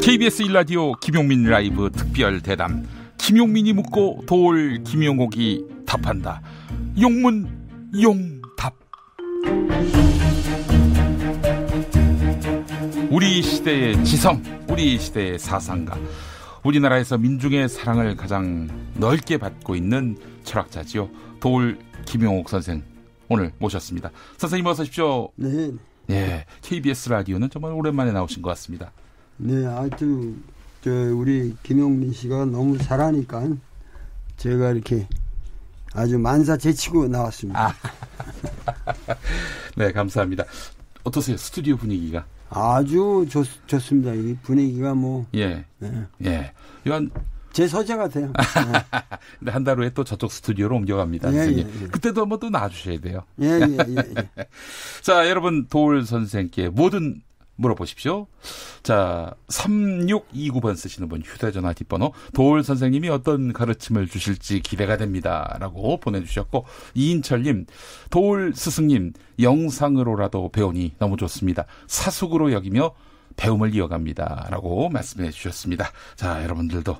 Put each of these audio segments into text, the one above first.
KBS 1라디오 김용민 라이브 특별 대담. 김용민이 묻고 도올 김용옥이 답한다. 용문 용답. 우리 시대의 지성, 우리 시대의 사상가, 우리나라에서 민중의 사랑을 가장 넓게 받고 있는 철학자지요. 도올 김용옥 선생 오늘 모셨습니다. 선생님 어서 오십시오. 네. 예, KBS 라디오는 정말 오랜만에 나오신 것 같습니다. 네, 하여튼 우리 김용민 씨가 너무 잘하니까 제가 이렇게 아주 만사 제치고 나왔습니다. 네, 감사합니다. 어떠세요? 스튜디오 분위기가? 아주 좋습니다. 이 분위기가 예. 이건 제 서재 같아요. 근데 한 달 후에 또 저쪽 스튜디오로 옮겨갑니다. 예. 그때도 한번 또 나와주셔야 돼요. 예. 자, 여러분 도올 선생께 뭐든 물어보십시오. 자, 3629번 쓰시는 분 휴대전화 뒷번호 도올 선생님이 어떤 가르침을 주실지 기대가 됩니다 라고 보내주셨고, 이인철님, 도올 스승님 영상으로라도 배우니 너무 좋습니다. 사숙으로 여기며 배움을 이어갑니다 라고 말씀해 주셨습니다. 자, 여러분들도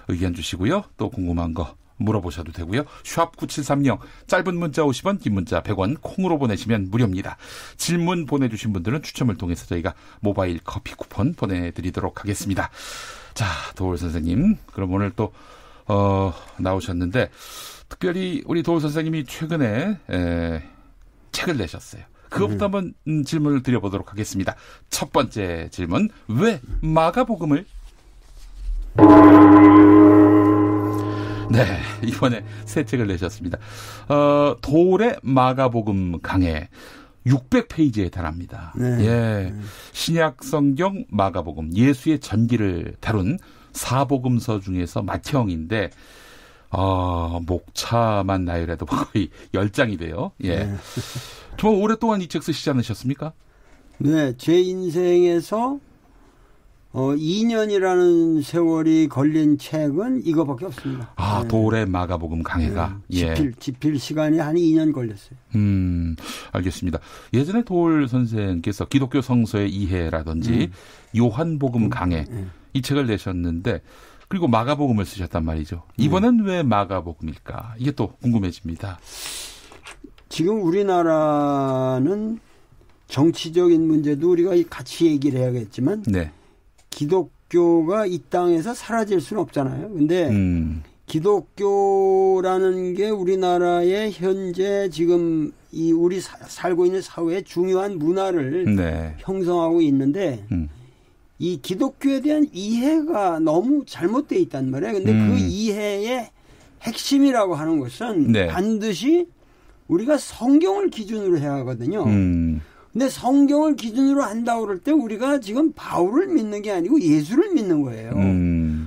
의견 주시고요. 또 궁금한 거 물어보셔도 되고요. 샵9730 짧은 문자 50원, 긴 문자 100원, 콩으로 보내시면 무료입니다. 질문 보내주신 분들은 추첨을 통해서 저희가 모바일 커피 쿠폰 보내드리도록 하겠습니다. 자, 도올 선생님, 그럼 오늘 또 나오셨는데 특별히 우리 도올 선생님이 최근에 책을 내셨어요. 그것부터 한번 질문을 드려보도록 하겠습니다. 첫 번째 질문, 왜 마가복음을? 네, 이번에 새 책을 내셨습니다. 도올의 마가복음 강해 600페이지에 달합니다. 네. 예, 신약 성경 마가복음, 예수의 전기를 다룬 사복음서 중에서 맏형인데 목차만 나열해도 거의 10장이 돼요. 예. 네. 정말 오랫동안 이 책 쓰시지 않으셨습니까? 네, 제 인생에서 2년이라는 세월이 걸린 책은 이거밖에 없습니다. 네. 도올의 마가복음 강해가. 네. 집필 시간이 한 2년 걸렸어요. 알겠습니다. 예전에 도올 선생께서 기독교 성서의 이해라든지 요한복음 강해 이 책을 내셨는데, 그리고 마가복음을 쓰셨단 말이죠. 이번엔 왜 마가복음일까? 이게 또 궁금해집니다. 지금 우리나라는 정치적인 문제도 우리가 같이 얘기를 해야겠지만, 네. 기독교가 이 땅에서 사라질 수는 없잖아요. 근데 기독교라는 게 우리나라의 현재 지금 우리 살고 있는 사회의 중요한 문화를 형성하고 있는데, 이 기독교에 대한 이해가 너무 잘못되어 있단 말이에요. 근데 그 이해의 핵심이라고 하는 것은 반드시 우리가 성경을 기준으로 해야 하거든요. 근데 성경을 기준으로 한다고 그럴 때 우리가 지금 바울을 믿는 게 아니고 예수를 믿는 거예요.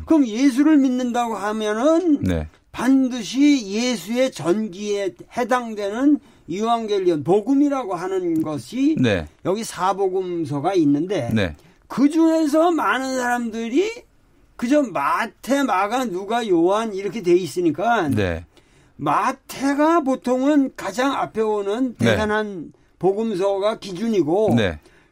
그럼 예수를 믿는다고 하면은 반드시 예수의 전기에 해당되는 유한겔리온 복음이라고 하는 것이 여기 사복음서가 있는데 그 중에서 많은 사람들이 그저 마태, 마가, 누가, 요한 이렇게 돼 있으니까 마태가 보통은 가장 앞에 오는 대단한 복음서가 기준이고,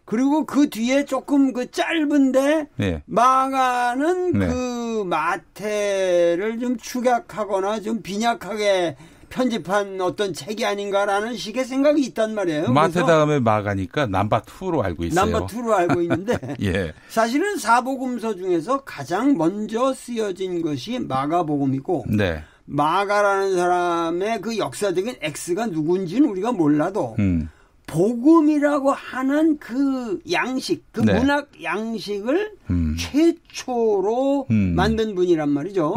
그리고 그 뒤에 조금 그 짧은데 마가는 그 마태를 좀 축약하거나 좀 빈약하게 편집한 어떤 책이 아닌가라는 식의 생각이 있단 말이에요. 마태 다음에 마가니까 넘버2로 알고 있어요. 넘버2로 알고 있는데 사실은 사복음서 중에서 가장 먼저 쓰여진 것이 마가복음이고 마가라는 사람의 그 역사적인 X가 누군지는 우리가 몰라도 복음이라고 하는 그 양식, 그 문학 양식을 최초로 만든 분이란 말이죠.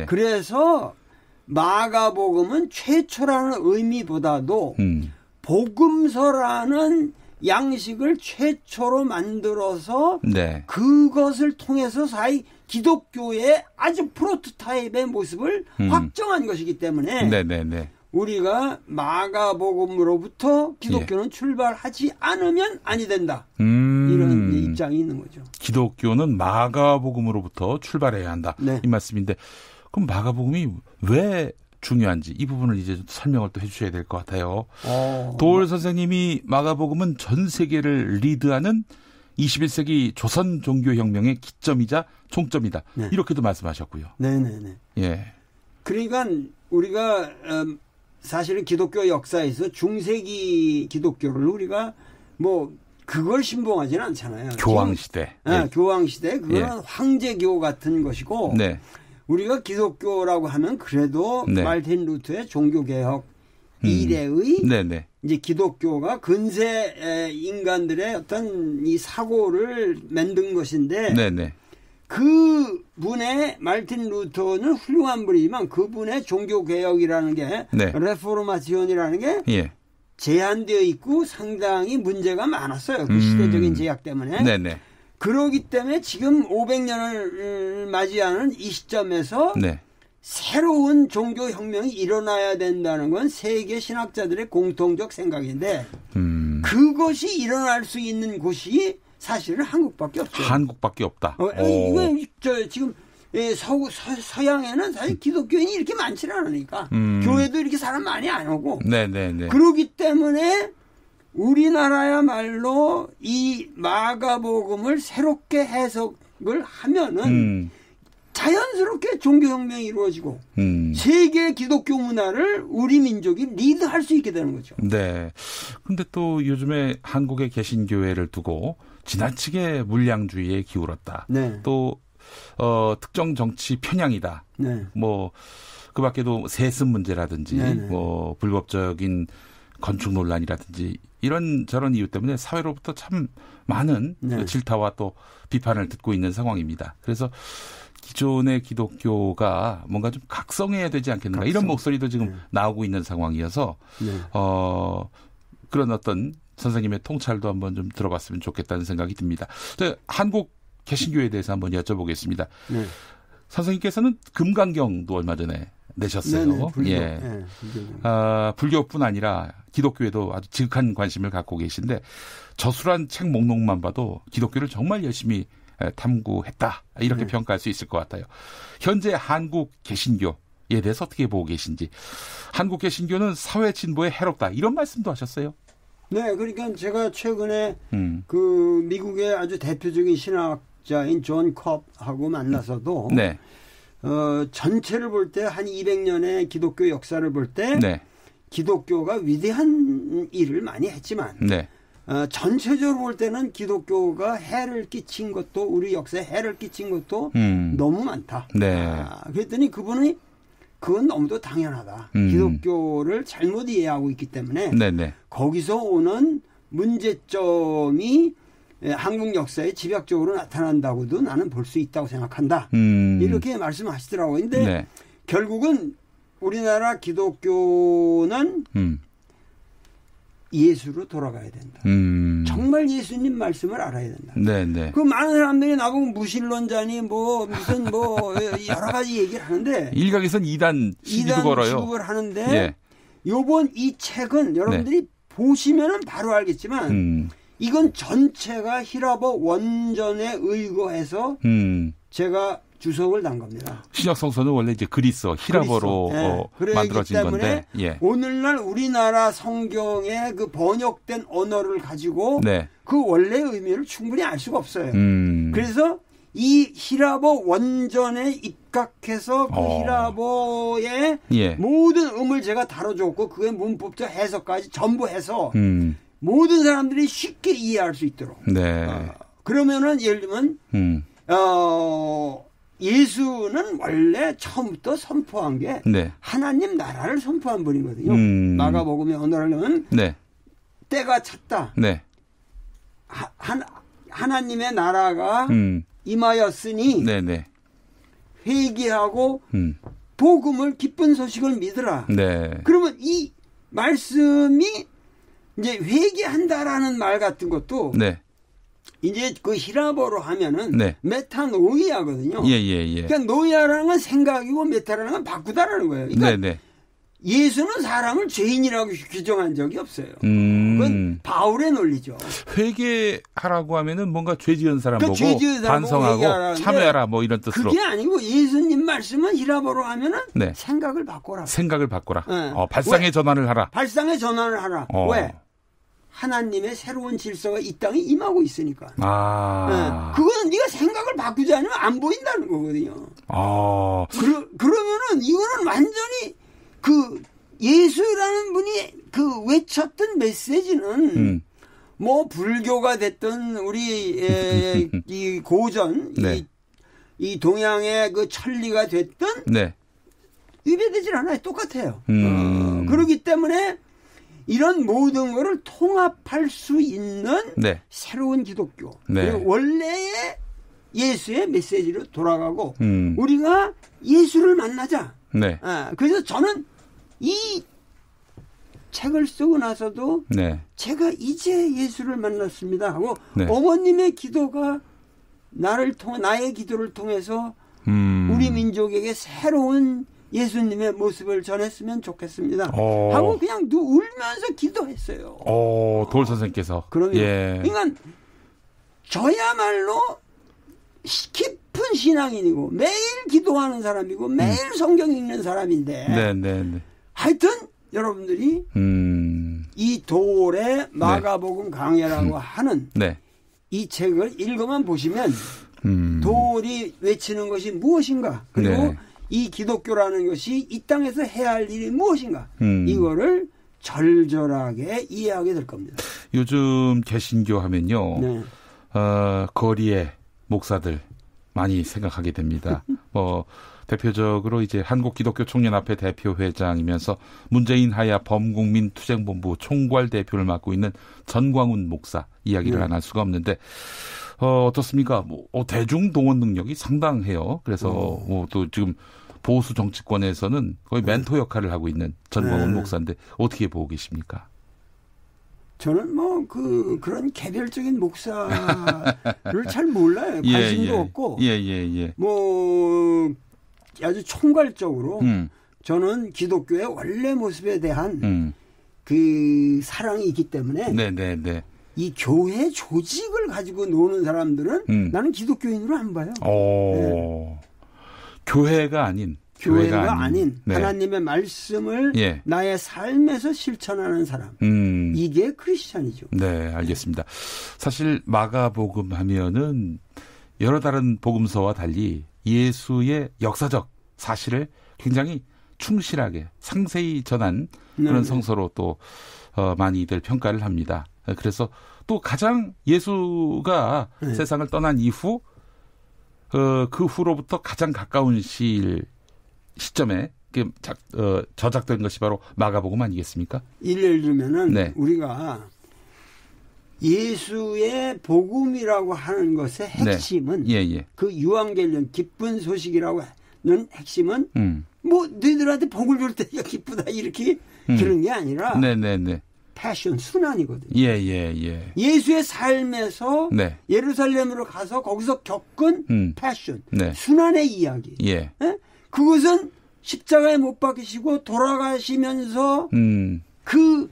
그래서 마가복음은 최초라는 의미보다도 복음서라는 양식을 최초로 만들어서 그것을 통해서 사이 기독교의 아주 프로토타입의 모습을 확정한 것이기 때문에 우리가 마가복음으로부터 기독교는 출발하지 않으면 아니 된다. 이런 입장이 있는 거죠. 기독교는 마가복음으로부터 출발해야 한다. 이 말씀인데, 그럼 마가복음이 왜 중요한지 이 부분을 이제 설명을 또 해주셔야 될 것 같아요. 도올 선생님이 마가복음은 전 세계를 리드하는 21세기 조선 종교혁명의 기점이자 총점이다. 네. 이렇게도 말씀하셨고요. 네네네. 예. 그러니까 우리가 사실은 기독교 역사에서 중세기 기독교를 우리가 뭐 그걸 신봉하지는 않잖아요. 교황시대. 예. 교황시대. 그건 황제교 같은 것이고 네. 우리가 기독교라고 하면 그래도 네. 말틴 루터의 종교개혁 이래의 네네. 이제 기독교가 근세 인간들의 어떤 이 사고를 만든 것인데 네네. 그 분의 말틴 루터는 훌륭한 분이지만 그분의 종교개혁이라는 게 네. 레포르마티온이라는 게 예. 제한되어 있고 상당히 문제가 많았어요. 그 시대적인 제약 때문에. 네네. 그러기 때문에 지금 500년을 맞이하는 이 시점에서 네. 새로운 종교혁명이 일어나야 된다는 건 세계 신학자들의 공통적 생각인데 그것이 일어날 수 있는 곳이 사실은 한국밖에 없어요. 한국밖에 없다. 이거 지금 서양에는 사실 기독교인이 이렇게 많지는 않으니까 교회도 이렇게 사람 많이 안 오고 네네네. 그러기 때문에 우리나라야말로 이 마가복음을 새롭게 해석을 하면은 자연스럽게 종교혁명이 이루어지고 세계 기독교 문화를 우리 민족이 리드할 수 있게 되는 거죠. 네. 근데 또 요즘에 한국의 개신교회를 두고 지나치게 물량주의에 기울었다. 네. 또 특정 정치 편향이다. 네. 뭐 그 밖에도 세습 문제라든지 네네. 뭐 불법적인 건축 논란이라든지 이런 저런 이유 때문에 사회로부터 참 많은 네. 질타와 또 비판을 듣고 있는 상황입니다. 그래서 기존의 기독교가 뭔가 좀 각성해야 되지 않겠는가 이런 목소리도 지금 나오고 있는 상황이어서 그런 어떤 선생님의 통찰도 한번 좀 들어봤으면 좋겠다는 생각이 듭니다. 한국 개신교에 대해서 한번 여쭤보겠습니다. 네. 선생님께서는 금강경도 얼마 전에 내셨어요. 네네, 불교. 예. 네, 불교뿐 아니라 기독교에도 아주 지극한 관심을 갖고 계신데 저술한 책 목록만 봐도 기독교를 정말 열심히 탐구했다. 이렇게 네. 평가할 수 있을 것 같아요. 현재 한국 개신교에 대해서 어떻게 보고 계신지. 한국 개신교는 사회 진보에 해롭다. 이런 말씀도 하셨어요. 네, 그러니까 제가 최근에 그 미국의 아주 대표적인 신학자인 존 컵하고 만나서도 네. 전체를 볼 때 한 200년의 기독교 역사를 볼 때 네. 기독교가 위대한 일을 많이 했지만 네. 전체적으로 볼 때는 기독교가 해를 끼친 것도 우리 역사에 해를 끼친 것도 너무 많다. 네. 그랬더니 그분이 그건 너무도 당연하다. 기독교를 잘못 이해하고 있기 때문에 네네. 거기서 오는 문제점이 한국 역사에 집약적으로 나타난다고도 나는 볼 수 있다고 생각한다. 이렇게 말씀하시더라고요. 근데 네. 결국은 우리나라 기독교는 예수로 돌아가야 된다. 정말 예수님 말씀을 알아야 된다. 네네. 그 많은 사람들이 나보고 무신론자니 뭐 무슨 뭐 여러 가지 얘기를 하는데 일각에선 이단 시비도 걸어요. 시국을 하는데 예. 요번 이 책은 여러분들이 보시면은 바로 알겠지만 이건 전체가 히라버 원전에 의거해서 제가 주석을 단 겁니다. 신약 성서는 원래 이제 그리스 히라버로 네. 만들어진 건데 예. 오늘날 우리나라 성경의 그 번역된 언어를 가지고 네. 그 원래 의미를 충분히 알 수가 없어요. 그래서 이 히라버 원전에 입각해서 그 히라버의 예. 모든 음을 제가 다뤄줬고 그의 문법적 해석까지 전부 해서 모든 사람들이 쉽게 이해할 수 있도록. 네. 그러면은 예를 들면 예수는 원래 처음부터 선포한 게 네. 하나님 나라를 선포한 분이거든요. 마가복음에 언어하려면 네. 때가 찼다. 네. 하나님의 나라가 임하였으니 네네. 회개하고 복음을 기쁜 소식을 믿으라. 네. 그러면 이 말씀이 이제 회개한다라는 말 같은 것도 네. 이제 그 히라버로 하면은 네. 메타노이아거든요. 예. 그러니까 노이아라는 건 생각이고 메타라는 건 바꾸다라는 거예요. 그러니까 네네. 예수는 사람을 죄인이라고 규정한 적이 없어요. 그건 바울의 논리죠. 회개하라고 하면은 뭔가 죄 지은 사람 그러니까 보고 죄 지은 사람 반성하고 참여하라 뭐 이런 뜻으로. 그게 아니고 예수님 말씀은 히라버로 하면은 네. 생각을 바꿔라. 생각을 바꿔라. 네. 발상의 전환을 하라. 발상의 전환을 하라. 왜? 하나님의 새로운 질서가 이 땅에 임하고 있으니까. 아. 그거는 네가 생각을 바꾸지 않으면 안 보인다는 거거든요. 아. 그러면은 이거는 완전히 그 예수라는 분이 그 외쳤던 메시지는 뭐 불교가 됐든 우리 이 고전 네. 이 동양의 그 천리가 됐든 네. 위배되질 않아요. 똑같아요. 그렇기 때문에 이런 모든 것을 통합할 수 있는 네. 새로운 기독교. 네. 그리고 원래의 예수의 메시지로 돌아가고 우리가 예수를 만나자. 네. 그래서 저는 이 책을 쓰고 나서도 네. 제가 이제 예수를 만났습니다 하고 네. 어머님의 기도가 나의 기도를 통해서 우리 민족에게 새로운 예수님의 모습을 전했으면 좋겠습니다. 하고 그냥 울면서 기도했어요. 도울 선생님께서. 그러면 예. 그러니까 저야말로 깊은 신앙인이고 매일 기도하는 사람이고 매일 성경 읽는 사람인데 네. 하여튼 여러분들이 이 도울의 마가복음 강해라고 하는 네. 이 책을 읽어만 보시면 도울이 외치는 것이 무엇인가 그리고 네. 이 기독교라는 것이 이 땅에서 해야 할 일이 무엇인가 이거를 절절하게 이해하게 될 겁니다. 요즘 개신교 하면요. 네. 거리에 목사들 많이 생각하게 됩니다. 대표적으로 이제 한국기독교총연합회 대표회장이면서 문재인 하야 범국민투쟁본부 총괄 대표를 맡고 있는 전광훈 목사 이야기를 안 할 수가 없는데 어떻습니까? 대중 동원 능력이 상당해요. 그래서 또 지금 보수 정치권에서는 거의 멘토 역할을 하고 있는 전광훈 목사인데 어떻게 보고 계십니까? 저는 그런 개별적인 목사를 잘 몰라요. 관심도 없고. 아주 총괄적으로 저는 기독교의 원래 모습에 대한 그 사랑이 있기 때문에 네네네. 이 교회 조직을 가지고 노는 사람들은 나는 기독교인으로 안 봐요. 네. 교회가 아닌 네. 하나님의 말씀을 나의 삶에서 실천하는 사람. 이게 크리스찬이죠. 네, 알겠습니다. 사실 마가복음 하면은 여러 다른 복음서와 달리 예수의 역사적 사실을 굉장히 충실하게 상세히 전한 그런 성서로 또 많이들 평가를 합니다. 그래서 또 가장 예수가 세상을 떠난 이후 그 후로부터 가장 가까운 시점에 저작된 것이 바로 마가복음 아니겠습니까? 예를 들면은 우리가 예수의 복음이라고 하는 것의 핵심은 그 유앙겔리온 기쁜 소식이라고 하는 핵심은 너희들한테 복을 줄 때가 기쁘다 이렇게 그런 게 아니라 패션 순환이거든요. 예수의 삶에서 예루살렘으로 가서 거기서 겪은 패션 순환의 이야기. 그것은 십자가에 못 박히시고 돌아가시면서 그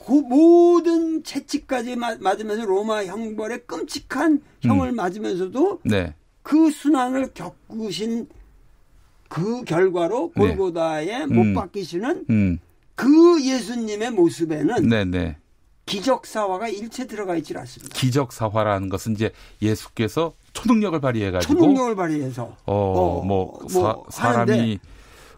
모든 채찍까지 맞으면서 로마 형벌의 끔찍한 형을 맞으면서도 그 순환을 겪으신 그 결과로 골고다에 못 박히시는 그 예수님의 모습에는 기적사화가 일체 들어가 있지 않습니다. 기적사화라는 것은 이제 예수께서 초능력을 발휘해가지고 초능력을 발휘해서 사람이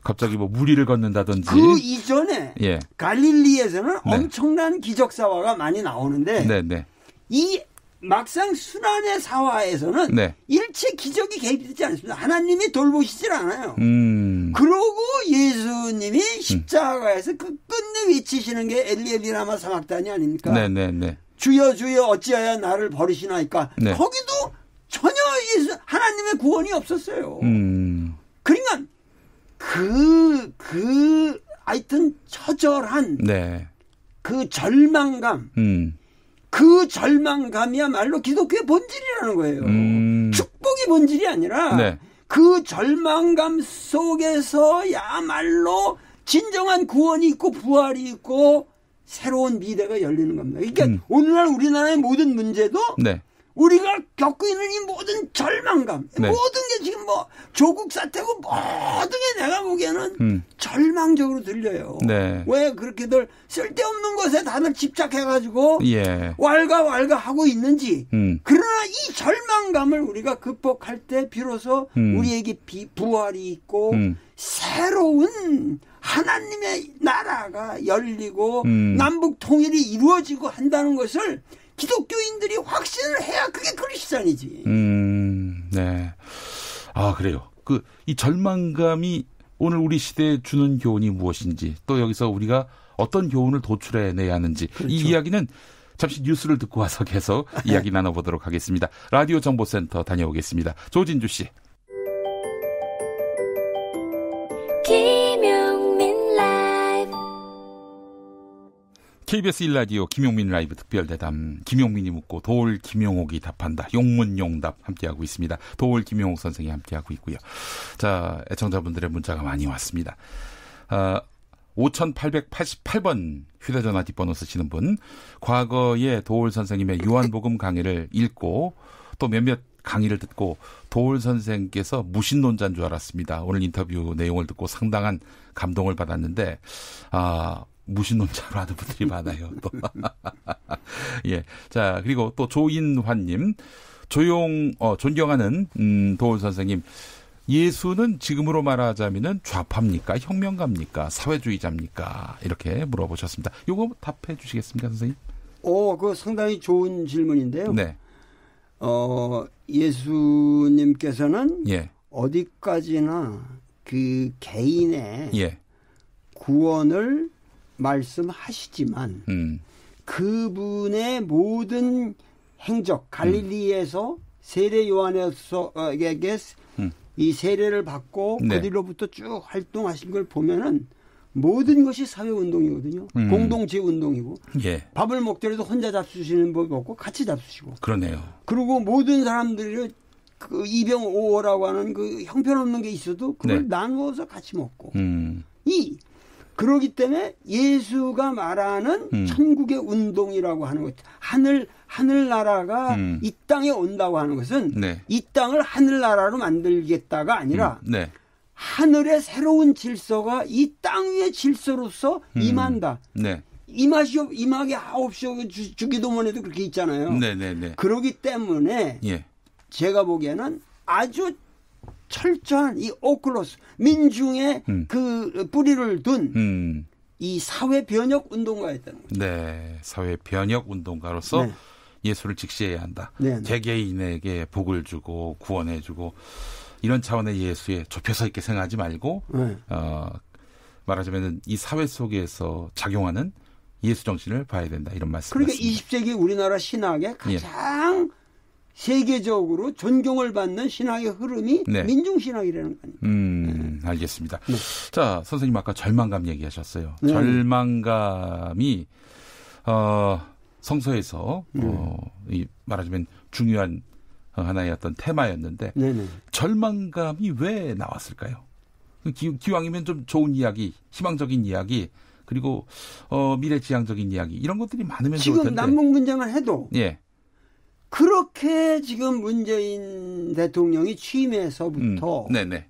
갑자기 무리를 걷는다든지 그 이전에 갈릴리에서는 엄청난 기적사화가 많이 나오는데 이 막상 순환의 사화에서는 일체 기적이 개입되지 않습니다. 하나님이 돌보시질 않아요. 그러고 예수님이 십자가에서 그 끝내 외치시는 게 엘리 엘리 라마 사막단이 아닙니까? 주여 주여 어찌하여 나를 버리시나이까? 거기도 전혀 하나님의 구원이 없었어요. 그러니까 하여튼 처절한 그 절망감 그 절망감이야말로 기독교의 본질이라는 거예요. 축복이 본질이 아니라 그 절망감 속에서야말로 진정한 구원이 있고 부활이 있고 새로운 미래가 열리는 겁니다. 그러니까 오늘날 우리나라의 모든 문제도 우리가 겪고 있는 이 모든 절망감, 네. 모든 게 지금 뭐 조국 사태고 모든 게 내가 보기에는 절망적으로 들려요. 네. 왜 그렇게들 쓸데없는 것에 다들 집착해가지고 예. 왈가왈가 하고 있는지. 그러나 이 절망감을 우리가 극복할 때 비로소 우리에게 부활이 있고 새로운 하나님의 나라가 열리고 남북 통일이 이루어지고 한다는 것을 기독교인들이 확신을 해야 그게 크리스찬이지. 네. 아, 그래요. 이 절망감이 오늘 우리 시대에 주는 교훈이 무엇인지, 또 여기서 우리가 어떤 교훈을 도출해내야 하는지, 그렇죠. 이 이야기는 잠시 뉴스를 듣고 와서 계속 이야기 나눠보도록 하겠습니다. 라디오 정보센터 다녀오겠습니다. 조진주 씨. KBS 1라디오 김용민 라이브 특별대담, 김용민이 묻고 도올 김용옥이 답한다. 용문용답 함께하고 있습니다. 도올 김용옥 선생이 함께하고 있고요. 자, 애청자분들의 문자가 많이 왔습니다. 5888번 휴대전화 뒷번호 쓰시는 분, 과거에 도올 선생님의 요한복음 강의를 읽고 또 몇몇 강의를 듣고 도올 선생께서 무신론자인 줄 알았습니다. 오늘 인터뷰 내용을 듣고 상당한 감동을 받았는데, 무신론자로 하는 분들이 많아요. 또. 예. 자, 그리고 또 조인환님, 존경하는 도올 선생님, 예수는 지금으로 말하자면은 좌파입니까? 혁명가입니까? 사회주의자입니까? 이렇게 물어보셨습니다. 요거 답해 주시겠습니까, 선생님? 그거 상당히 좋은 질문인데요. 네. 예수님께서는 예. 어디까지나 그 개인의 예. 구원을 말씀하시지만 그분의 모든 행적, 갈릴리에서 세례 요한에게 이 세례를 받고 네. 그 뒤로부터 쭉 활동하신 걸 보면은 모든 것이 사회운동이거든요. 공동체 운동이고. 예. 밥을 먹더라도 혼자 잡수시는 법이 없고 같이 잡수시고. 그러네요. 그리고 모든 사람들이 그 이병오어라고 하는 그 형편없는 게 있어도 그걸 네. 나누어서 같이 먹고. 그러기 때문에 예수가 말하는 천국의 운동이라고 하는 것, 하늘나라가 이 땅에 온다고 하는 것은 네. 이 땅을 하늘나라로 만들겠다가 아니라 네. 하늘의 새로운 질서가 이 땅 위의 질서로서 임한다. 네. 임하게 하옵시오. 주기도문에도 그렇게 있잖아요. 네네네. 그러기 때문에 예. 제가 보기에는 아주 철저한 이 오클로스 민중의 그 뿌리를 둔 이 사회 변혁 운동가였다는 거죠. 네, 사회 변혁 운동가로서 네. 예수를 직시해야 한다. 네네. 개개인에게 복을 주고 구원해주고 이런 차원의 예수에 좁혀서 있게 생각하지 말고 네. 말하자면 이 사회 속에서 작용하는 예수 정신을 봐야 된다 이런 말씀이었습니다. 그러니까 20세기 우리나라 신학의 가장 세계적으로 존경을 받는 신학의 흐름이 네. 민중신학이라는 거 아닙니까? 알겠습니다. 네. 자, 선생님 아까 절망감 얘기하셨어요. 네. 절망감이 성서에서 이 말하자면 중요한 하나의 어떤 테마였는데 네네. 절망감이 왜 나왔을까요? 기왕이면 좀 좋은 이야기, 희망적인 이야기, 그리고 미래지향적인 이야기 이런 것들이 많으면 좋을 텐데. 지금 남북 문제만 해도 예. 그렇게 지금 문재인 대통령이 취임해서부터 네네.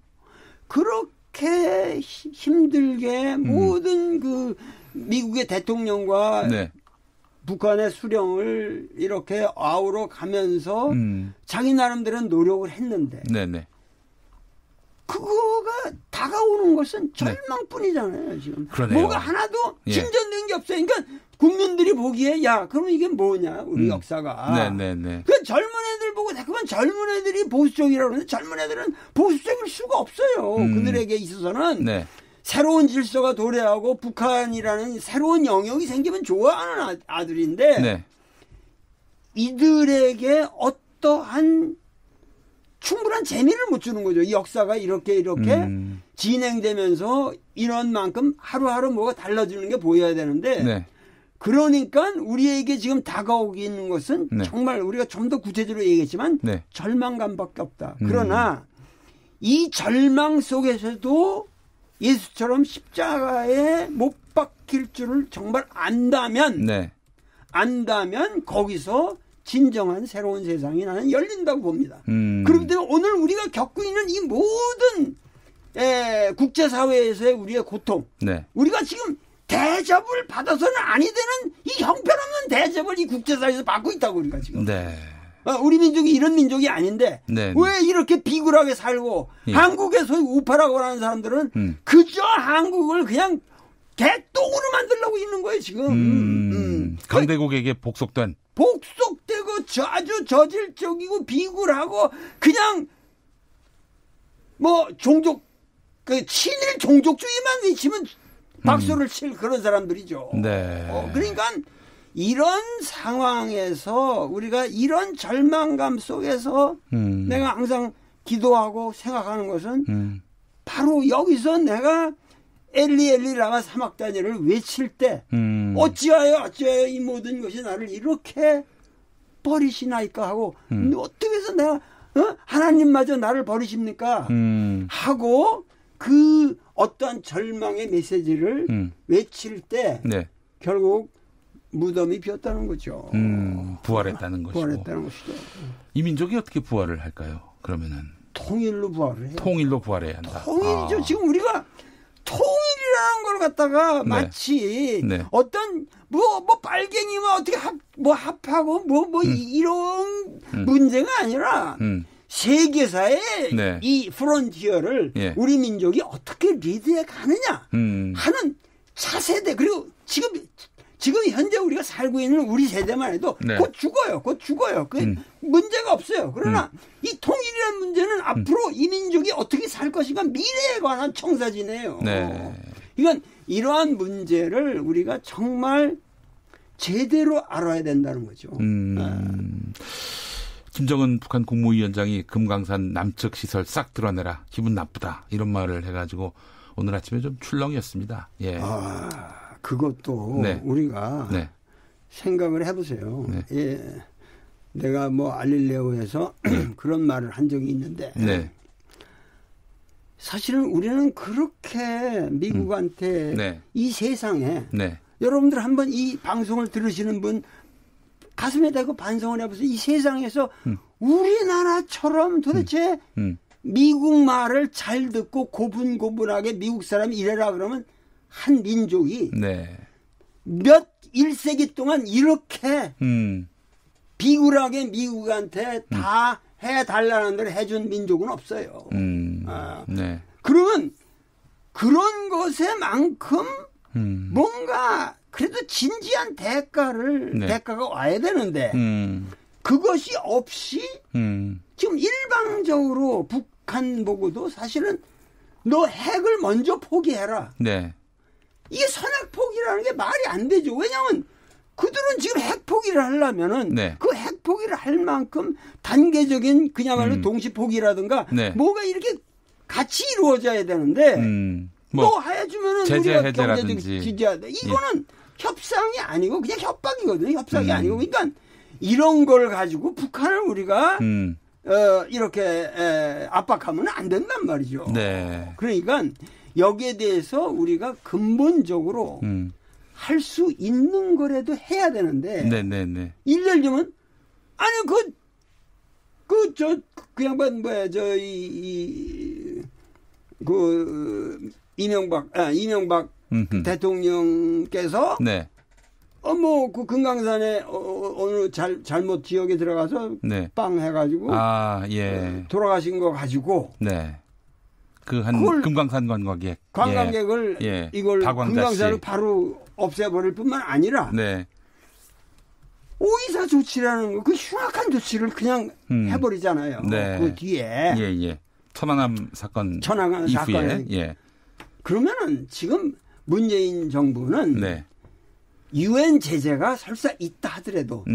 그렇게 힘들게 모든 그 미국의 대통령과 네. 북한의 수령을 이렇게 아우러 가면서 자기 나름대로는 노력을 했는데 네네. 그거가 다가오는 것은 절망뿐이잖아요, 지금. 그러네요. 뭐가 하나도 진전된 게 없어요. 그러니까 국민들이 보기에 야, 그럼 이게 뭐냐, 우리 역사가. 네네네. 그 젊은 애들 보고 자꾸만 젊은 애들이 보수적이라고 그러는데 젊은 애들은 보수적일 수가 없어요. 그들에게 있어서는 네. 새로운 질서가 도래하고 북한이라는 새로운 영역이 생기면 좋아하는 아들인데 네. 이들에게 어떠한 충분한 재미를 못 주는 거죠. 이 역사가 이렇게 진행되면서 인원만큼 하루하루 뭐가 달라지는 게 보여야 되는데 네. 그러니까 우리에게 지금 다가오고 있는 것은 네. 정말 우리가 좀 더 구체적으로 얘기했지만 네. 절망감밖에 없다. 그러나 이 절망 속에서도 예수처럼 십자가에 못 박힐 줄을 정말 안다면 거기서 진정한 새로운 세상이 나는 열린다고 봅니다. 그렇기 때문에 오늘 우리가 겪고 있는 이 모든 국제사회에서의 우리의 고통, 네. 우리가 지금 대접을 받아서는 아니 되는 이 형편없는 대접을 이 국제사회에서 받고 있다고 우리가 지금. 네. 우리 민족이 이런 민족이 아닌데 네. 왜 이렇게 비굴하게 살고 예. 한국의 소위 우파라고 하는 사람들은 그저 한국을 그냥 개똥으로 만들려고 있는 거예요 지금. 강대국에게 복속되고 아주 저질적이고 비굴하고 그냥 뭐 종족 그 친일 종족주의만 외치면 박수를 칠 그런 사람들이죠. 네. 그러니까 이런 상황에서 우리가 이런 절망감 속에서 내가 항상 기도하고 생각하는 것은 바로 여기서 내가 엘리엘리라마 사막다니엘을 외칠 때 어찌하여 이 모든 것이 나를 이렇게 버리시나이까 하고 어떻게 해서 내가 하나님마저 나를 버리십니까 하고 그 어떠한 절망의 메시지를 외칠 때 네. 결국 무덤이 비었다는 거죠. 부활했다는 것이고. 부활했다는 것이죠. 이 민족이 어떻게 부활을 할까요? 그러면은 통일로 부활을 해요. 통일로 부활해야 한다. 통일이죠. 지금 우리가 통일이라는 걸 갖다가 네. 마치 네. 어떤 뭐 빨갱이만 어떻게 합하고 이런 문제가 아니라 세계사의 네. 이 프론티어를 예. 우리 민족이 어떻게 리드해 가느냐 하는 차세대 그리고 지금 현재 우리가 살고 있는 우리 세대만 해도 네. 곧 죽어요. 그 문제가 없어요. 그러나 이 통일이라는 문제는 앞으로 이 민족이 어떻게 살 것인가 미래에 관한 청사진이에요. 네. 이건 이러한 문제를 우리가 정말 제대로 알아야 된다는 거죠. 김정은 북한 국무위원장이 금강산 남측 시설 싹 드러내라. 기분 나쁘다. 이런 말을 해가지고 오늘 아침에 좀 출렁이었습니다. 예. 그것도 네. 우리가 네. 생각을 해보세요. 네. 예. 내가 뭐 알릴레오에서 그런 말을 한 적이 있는데 네. 사실은 우리는 그렇게 미국한테 네. 이 세상에 네. 여러분들 한번 이 방송을 들으시는 분 가슴에 대고 반성을 해보세요. 이 세상에서 우리나라처럼 도대체 미국 말을 잘 듣고 고분고분하게 미국 사람이 이래라 그러면 한 민족이 네. 몇 1세기 동안 이렇게 비굴하게 미국한테 다 해달라는 대로 해준 민족은 없어요. 네. 그러면 그런 것에만큼 뭔가 그래도 진지한 대가가 와야 되는데 그것이 없이 지금 일방적으로 북한 보고도 사실은 너 핵을 먼저 포기해라. 네. 이게 선악 포기라는 게 말이 안 되죠. 왜냐하면 그들은 지금 핵 포기를 하려면은 네. 그 핵 포기를 할 만큼 단계적인 그야말로 동시 포기라든가 네. 뭐가 이렇게 같이 이루어져야 되는데 뭐 해주면은 우리가 경제적인 지지하다. 이거는 예. 협상이 아니고 그냥 협박이거든요. 협상이 아니고 그러니까 이런 걸 가지고 북한을 우리가 이렇게 압박하면 안 된단 말이죠. 네. 그러니까 여기에 대해서 우리가 근본적으로 할 수 있는 거라도 해야 되는데 네네네. 예를 들면 아니 그 양반 뭐야 이명박 대통령께서 네. 그 금강산에 어느 잘못 지역에 들어가서 네. 빵 해가지고 예. 돌아가신 거 가지고 네. 금강산 관광객을 예. 이걸 금강산을 바로 없애버릴 뿐만 아니라 네. 오이사 조치라는 거 그 흉악한 조치를 그냥 해버리잖아요. 네. 그 뒤에 예. 천안함 사건 사건에 예. 그러면은 지금 문재인 정부는 네. 유엔 제재가 설사 있다 하더라도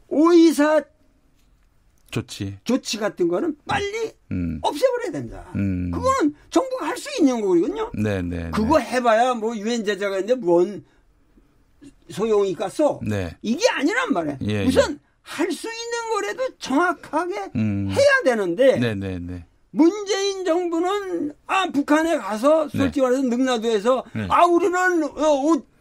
오이사 조치 같은 거는 빨리 없애버려야 된다. 그거는 정부가 할 수 있는 거거든요. 네네. 그거 해봐야 뭐 유엔 제재가 있는데 뭔 소용이 있겠어? 네. 이게 아니란 말이에요. 예, 우선 할 수 있는 거라도 정확하게 해야 되는데. 네네네. 문재인 정부는 북한에 가서 솔직히 말해서 능라도에서 우리는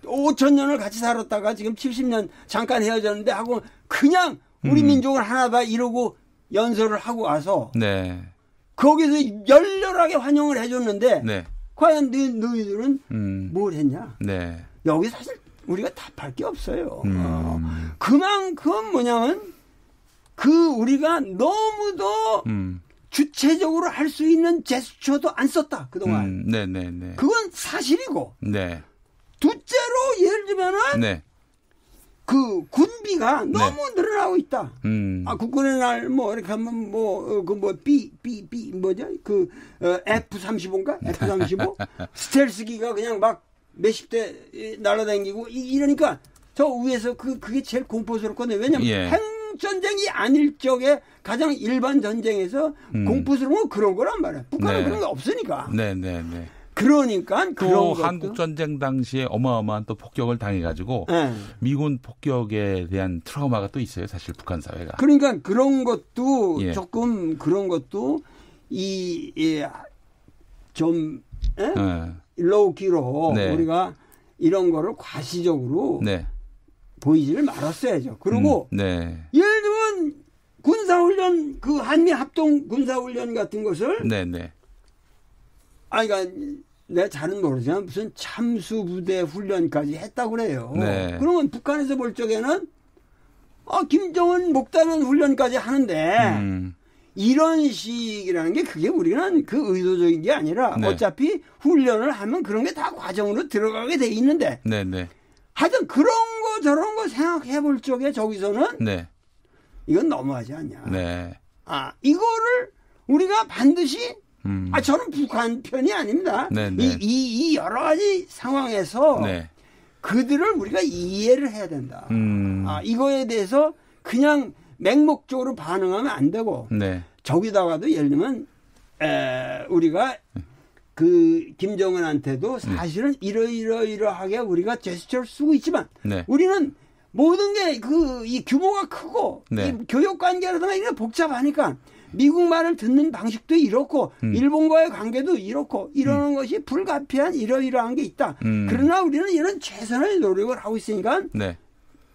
5천 년을 같이 살았다가 지금 70년 잠깐 헤어졌는데 하고 그냥 우리 민족은 하나다 이러고 연설을 하고 와서 네. 거기서 열렬하게 환영을 해줬는데 네. 과연 너희들은 뭘 했냐? 네. 여기 사실 우리가 답할 게 없어요. 그만큼 뭐냐면 우리가 너무도 주체적으로 할 수 있는 제스처도 안 썼다 그동안. 네네네. 그건 사실이고. 네. 둘째로 예를 들면은 네. 그 군비가 너무 늘어나고 있다. 국군의 날 뭐 이렇게 하면 뭐죠? F-35인가? F-35 스텔스기가 그냥 막 몇십 대 날아다니고 이러니까 저 위에서 그게 제일 공포스럽거든요. 왜냐면 핵전쟁이 아닐 적에 가장 일반 전쟁에서 공포스러운 건 그런 거란 말이야. 북한은 그런 게 없으니까. 네네네. 그러니까 또 한국 전쟁 당시에 어마어마한 또 폭격을 당해가지고 미군 폭격에 대한 트라우마가 또 있어요. 사실 북한 사회가. 그러니까 그런 것도 조금 그런 것도 좀 로우키로 우리가 이런 거를 과시적으로 보이지를 말았어야죠. 그리고 예를 들면 군사훈련 그 한미 합동 군사훈련 같은 것을 그러니까 내가 잘은 모르지만 무슨 참수부대 훈련까지 했다고 그래요. 그러면 북한에서 볼 적에는 김정은 목다는 훈련까지 하는데 이런 식이라는 게 그게 우리는 그 의도적인 게 아니라 어차피 훈련을 하면 그런 게 다 과정으로 들어가게 돼 있는데 하여튼 그런 거 저런 거 생각해 볼 적에 저기서는 이건 너무하지 않냐. 이거를 우리가 반드시 저는 북한 편이 아닙니다. 이 여러 가지 상황에서 그들을 우리가 이해를 해야 된다. 이거에 대해서 그냥 맹목적으로 반응하면 안 되고 저기다가도 예를 들면 우리가 그 김정은한테도 사실은 이러이러하게 우리가 제스처를 쓰고 있지만 우리는 모든 게 이 규모가 크고 이 교역 관계라든가 이런 게 복잡하니까 미국 말을 듣는 방식도 이렇고 일본과의 관계도 이렇고 이러는 것이 불가피한 이러이러한 게 있다. 그러나 우리는 이런 최선의 노력을 하고 있으니까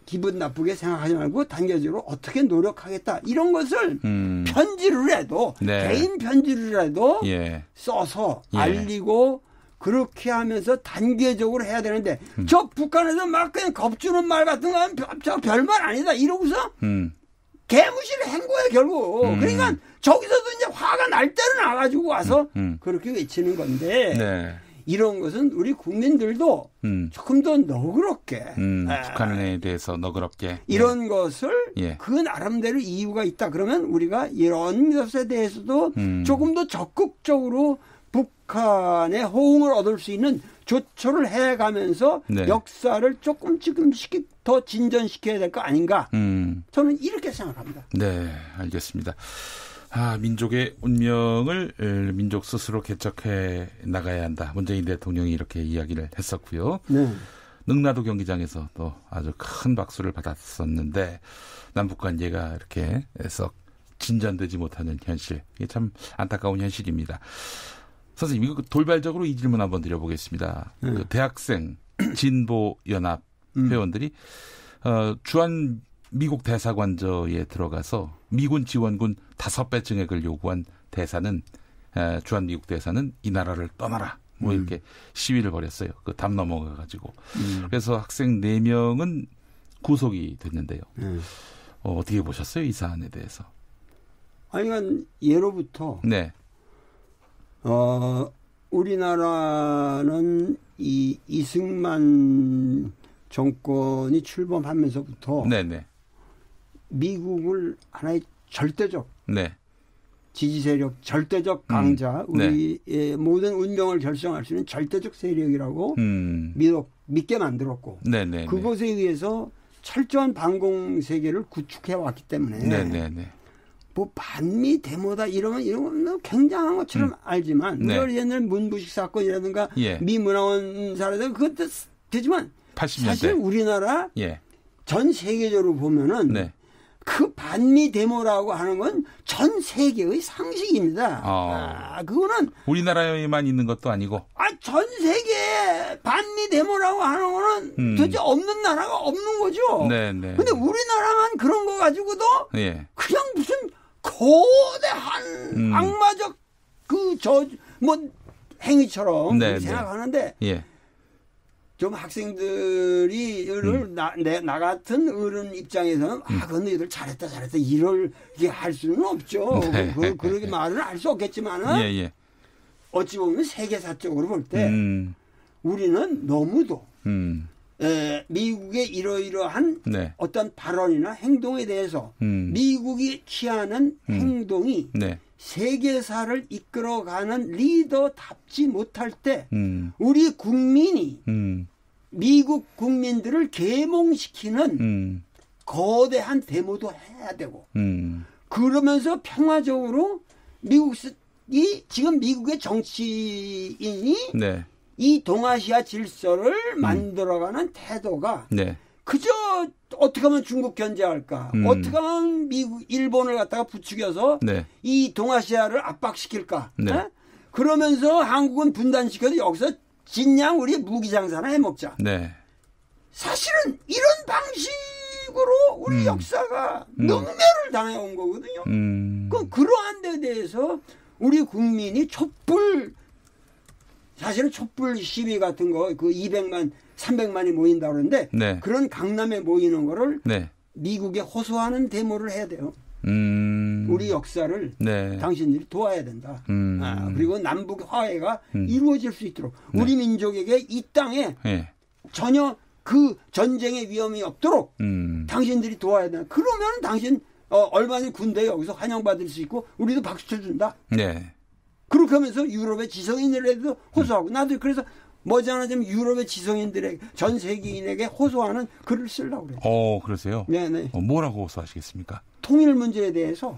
기분 나쁘게 생각하지 말고 단계적으로 어떻게 노력하겠다. 이런 것을 편지를 해도 개인 편지를 해도 써서 알리고 그렇게 하면서 단계적으로 해야 되는데 저 북한에서 막 그냥 겁주는 말 같은 거 하면 별말 아니다. 이러고서 개무시를 한 거야 결국. 그러니까 저기서도 이제 화가 날 때는 나가지고 와서 그렇게 외치는 건데 이런 것은 우리 국민들도 조금 더 너그럽게 북한에 대해서 너그럽게 이런 것을 그 나름대로 이유가 있다. 그러면 우리가 이런 것에 대해서도 조금 더 적극적으로 북한의 호응을 얻을 수 있는 조처를 해가면서 역사를 조금씩 더 진전시켜야 될 거 아닌가. 저는 이렇게 생각합니다. 네, 알겠습니다. 민족의 운명을 민족 스스로 개척해 나가야 한다. 문재인 대통령이 이렇게 이야기를 했었고요. 능라도 경기장에서 또 아주 큰 박수를 받았었는데 남북 관계가 이렇게 썩 진전되지 못하는 현실. 이게 참 안타까운 현실입니다. 선생님, 이거 돌발적으로 이 질문 한번 드려보겠습니다. 그 대학생 진보연합 회원들이 주한 미국 대사관저에 들어가서 미군 지원군 5배 증액을 요구한 대사는 주한 미국 대사는 이 나라를 떠나라. 뭐 이렇게 시위를 벌였어요. 그 담 넘어가가지고. 그래서 학생 4명은 구속이 됐는데요. 어떻게 보셨어요? 이 사안에 대해서. 그러니까 예로부터 우리나라는 이 이승만 정권이 출범하면서부터 미국을 하나의 절대적 지지 세력, 절대적 강자, 우리의 모든 운명을 결정할 수 있는 절대적 세력이라고 믿게 만들었고 그것에 의해서 철저한 반공 세계를 구축해 왔기 때문에 뭐 반미 데모다 이런 건 굉장한 것처럼 알지만 우리가 옛날 문부식 사건이라든가 미 문화원 사례들 그것도 되지만 80년대. 사실 우리나라 전 세계적으로 보면은 그 반미 데모라고 하는 건 전 세계의 상식입니다. 그거는 우리나라에만 있는 것도 아니고. 전 세계 반미 데모라고 하는 거는 도대체 없는 나라가 없는 거죠. 네네. 근데 우리나라만 그런 거 가지고도 예. 그냥 무슨 거대한 악마적 행위처럼 생각하는데. 예. 좀 학생들이 나 같은 어른 입장에서는 그건 너희들 잘했다 이렇게 할 수는 없죠. 네. 그렇게 말은 할 수 없겠지만은 예. 어찌 보면 세계사적으로 볼 때 우리는 너무도 미국의 이러이러한 네. 어떤 발언이나 행동에 대해서 미국이 취하는 행동이 세계사를 이끌어가는 리더답지 못할 때 우리 국민이 미국 국민들을 계몽시키는 거대한 데모도 해야 되고 그러면서 평화적으로 지금 미국의 정치인이 이 동아시아 질서를 만들어가는 태도가 그저 어떻게 하면 중국 견제할까? 어떻게 하면 일본을 갖다가 부추겨서 이 동아시아를 압박시킬까? 그러면서 한국은 분단시켜도 여기서 진양 우리 무기 장사나 해먹자. 사실은 이런 방식으로 우리 역사가 능멸을 당해온 거거든요. 그럼 그러한 데 대해서 우리 국민이 사실은 촛불 시위 같은 거, 200만, 300만이 모인다고 그러는데, 그런 강남에 모이는 거를 미국에 호소하는 데모를 해야 돼요. 우리 역사를 당신들이 도와야 된다. 그리고 남북 화해가 이루어질 수 있도록 우리 민족에게 이 땅에 전혀 그 전쟁의 위험이 없도록 당신들이 도와야 된다. 그러면 당신 얼마나 군대 여기서 환영받을 수 있고 우리도 박수 쳐준다. 그렇게 하면서 유럽의 지성인들에도 호소하고 나도 그래서 머지않아지면 유럽의 지성인들에게 전 세계인에게 호소하는 글을 쓰려고 그래요. 그러세요? 네네. 뭐라고 호소하시겠습니까? 통일 문제에 대해서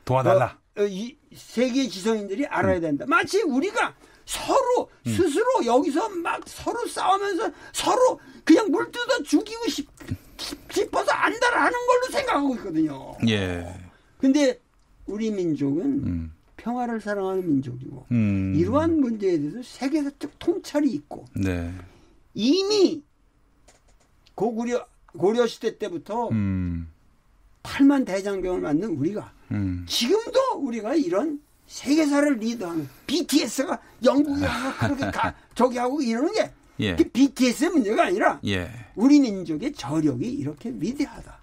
도와달라. 이 세계 지성인들이 알아야 된다. 마치 우리가 서로 스스로 여기서 막 서로 싸우면서 서로 그냥 물 뜯어 죽이고 싶어서 안달하는 걸로 생각하고 있거든요. 근데 우리 민족은 평화를 사랑하는 민족이고 이러한 문제에 대해서 세계사적 통찰이 있고 이미 고려 시대 때부터 8만 대장경을 만든 우리가 지금도 우리가 이런 세계사를 리드하는 BTS가 영국에 와서 그렇게 저기 하고 이러는 게 그 BTS의 문제가 아니라 우리 민족의 저력이 이렇게 위대하다.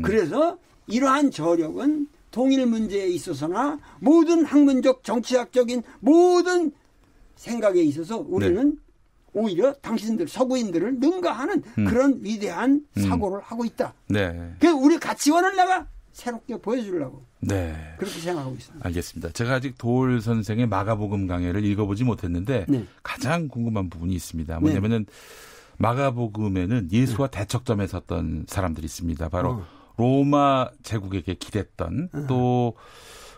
그래서 이러한 저력은 통일 문제에 있어서나 모든 학문적 정치학적인 모든 생각에 있어서 우리는 오히려 당신들 서구인들을 능가하는 그런 위대한 사고를 하고 있다. 그래서 우리 가치관을 내가 새롭게 보여주려고 그렇게 생각하고 있습니다. 알겠습니다. 제가 아직 도올 선생의 마가복음 강해를 읽어보지 못했는데 가장 궁금한 부분이 있습니다. 뭐냐면은 마가복음에는 예수와 대척점에 섰던 사람들이 있습니다. 바로 로마 제국에게 기댔던 또